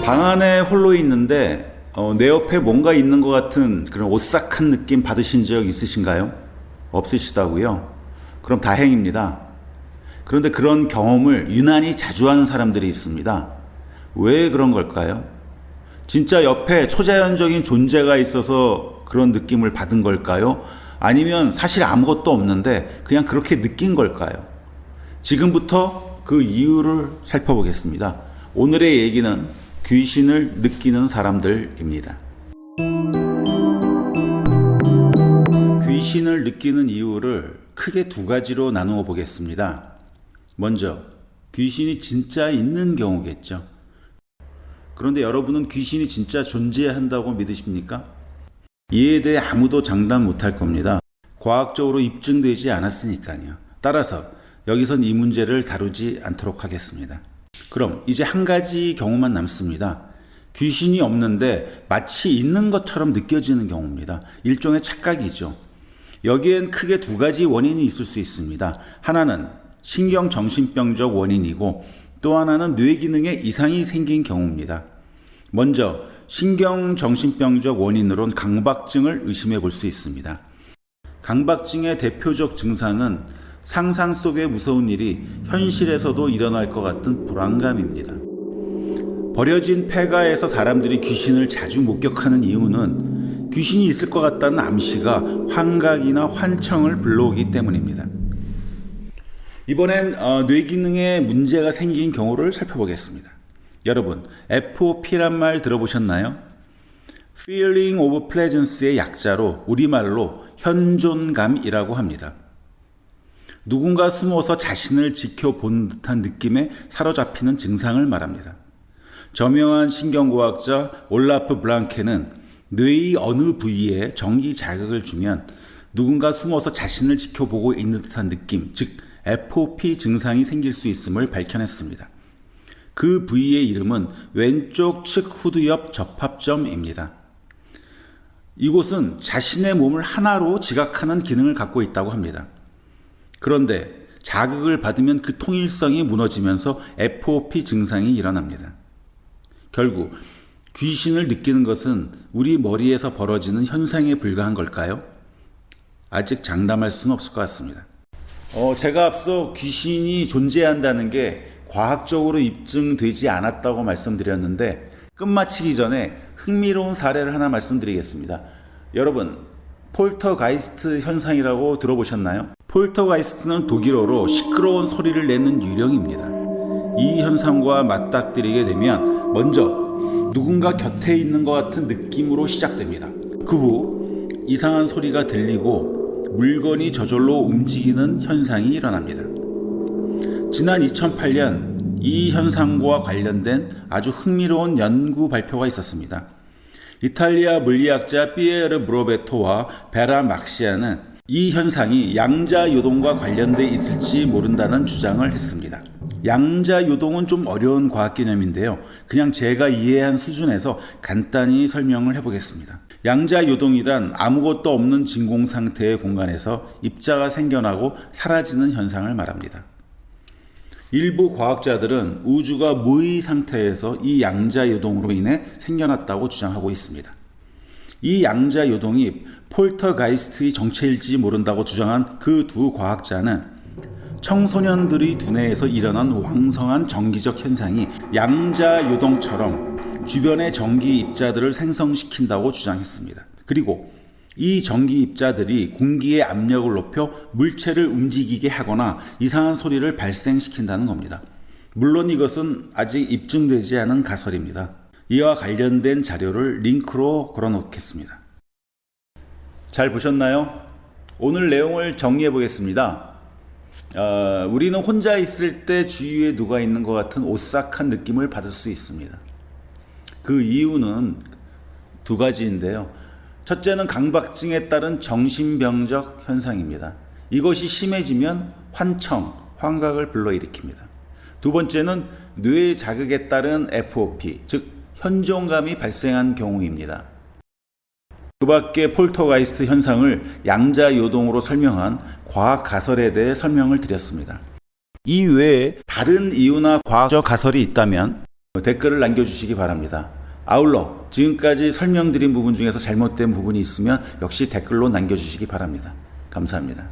방 안에 홀로 있는데 내 옆에 뭔가 있는 것 같은 그런 오싹한 느낌 받으신 적 있으신가요? 없으시다고요? 그럼 다행입니다. 그런데 그런 경험을 유난히 자주 하는 사람들이 있습니다. 왜 그런 걸까요? 진짜 옆에 초자연적인 존재가 있어서 그런 느낌을 받은 걸까요? 아니면 사실 아무것도 없는데 그냥 그렇게 느낀 걸까요? 지금부터 그 이유를 살펴보겠습니다. 오늘의 얘기는 귀신을 느끼는 사람들입니다. 귀신을 느끼는 이유를 크게 두 가지로 나누어 보겠습니다. 먼저, 귀신이 진짜 있는 경우겠죠. 그런데 여러분은 귀신이 진짜 존재한다고 믿으십니까? 이에 대해 아무도 장담 못할 겁니다. 과학적으로 입증되지 않았으니까요. 따라서 여기선 이 문제를 다루지 않도록 하겠습니다. 그럼 이제 한 가지 경우만 남습니다. 귀신이 없는데 마치 있는 것처럼 느껴지는 경우입니다. 일종의 착각이죠. 여기엔 크게 두 가지 원인이 있을 수 있습니다. 하나는 신경정신병적 원인이고 또 하나는 뇌 기능에 이상이 생긴 경우입니다. 먼저 신경정신병적 원인으론 강박증을 의심해 볼 수 있습니다. 강박증의 대표적 증상은 상상 속의 무서운 일이 현실에서도 일어날 것 같은 불안감입니다. 버려진 폐가에서 사람들이 귀신을 자주 목격하는 이유는 귀신이 있을 것 같다는 암시가 환각이나 환청을 불러오기 때문입니다. 이번엔 뇌 기능에 문제가 생긴 경우를 살펴보겠습니다. 여러분, FOP란 말 들어보셨나요? Feeling of Presence의 약자로 우리말로 현존감이라고 합니다. 누군가 숨어서 자신을 지켜본 듯한 느낌에 사로잡히는 증상을 말합니다. 저명한 신경과학자 올라프 블랑케는 뇌의 어느 부위에 정기 자극을 주면 누군가 숨어서 자신을 지켜보고 있는 듯한 느낌, 즉 FOP 증상이 생길 수 있음을 밝혀냈습니다. 그 부위의 이름은 왼쪽 측 후두 옆 접합점입니다. 이곳은 자신의 몸을 하나로 지각하는 기능을 갖고 있다고 합니다. 그런데 자극을 받으면 그 통일성이 무너지면서 FOP 증상이 일어납니다. 결국 귀신을 느끼는 것은 우리 머리에서 벌어지는 현상에 불과한 걸까요? 아직 장담할 수는 없을 것 같습니다. 제가 앞서 귀신이 존재한다는 게 과학적으로 입증되지 않았다고 말씀드렸는데 끝마치기 전에 흥미로운 사례를 하나 말씀드리겠습니다. 여러분, 폴터가이스트 현상이라고 들어보셨나요? 폴터가이스트는 독일어로 시끄러운 소리를 내는 유령입니다. 이 현상과 맞닥뜨리게 되면 먼저 누군가 곁에 있는 것 같은 느낌으로 시작됩니다. 그 후 이상한 소리가 들리고 물건이 저절로 움직이는 현상이 일어납니다. 지난 2008년 이 현상과 관련된 아주 흥미로운 연구 발표가 있었습니다. 이탈리아 물리학자 피에르 브로베토와 베라 막시아는 이 현상이 양자요동과 관련돼 있을지 모른다는 주장을 했습니다. 양자요동은 좀 어려운 과학 개념인데요. 그냥 제가 이해한 수준에서 간단히 설명을 해보겠습니다. 양자요동이란 아무것도 없는 진공 상태의 공간에서 입자가 생겨나고 사라지는 현상을 말합니다. 일부 과학자들은 우주가 무의 상태에서 이 양자요동으로 인해 생겨났다고 주장하고 있습니다. 이 양자요동이 폴터가이스트의 정체일지 모른다고 주장한 그 두 과학자는 청소년들의 두뇌에서 일어난 왕성한 정기적 현상이 양자요동처럼 주변의 전기 입자들을 생성시킨다고 주장했습니다. 그리고 이 전기 입자들이 공기의 압력을 높여 물체를 움직이게 하거나 이상한 소리를 발생시킨다는 겁니다. 물론 이것은 아직 입증되지 않은 가설입니다. 이와 관련된 자료를 링크로 걸어놓겠습니다. 잘 보셨나요? 오늘 내용을 정리해 보겠습니다. 우리는 혼자 있을 때 주위에 누가 있는 것 같은 오싹한 느낌을 받을 수 있습니다. 그 이유는 두 가지인데요. 첫째는 강박증에 따른 정신병적 현상입니다. 이것이 심해지면 환청, 환각을 불러일으킵니다. 두 번째는 뇌 자극에 따른 FOP, 즉 현존감이 발생한 경우입니다. 그 밖에 폴터가이스트 현상을 양자요동으로 설명한 과학 가설에 대해 설명을 드렸습니다. 이 외에 다른 이유나 과학적 가설이 있다면 댓글을 남겨주시기 바랍니다. 아울러 지금까지 설명드린 부분 중에서 잘못된 부분이 있으면 역시 댓글로 남겨주시기 바랍니다. 감사합니다.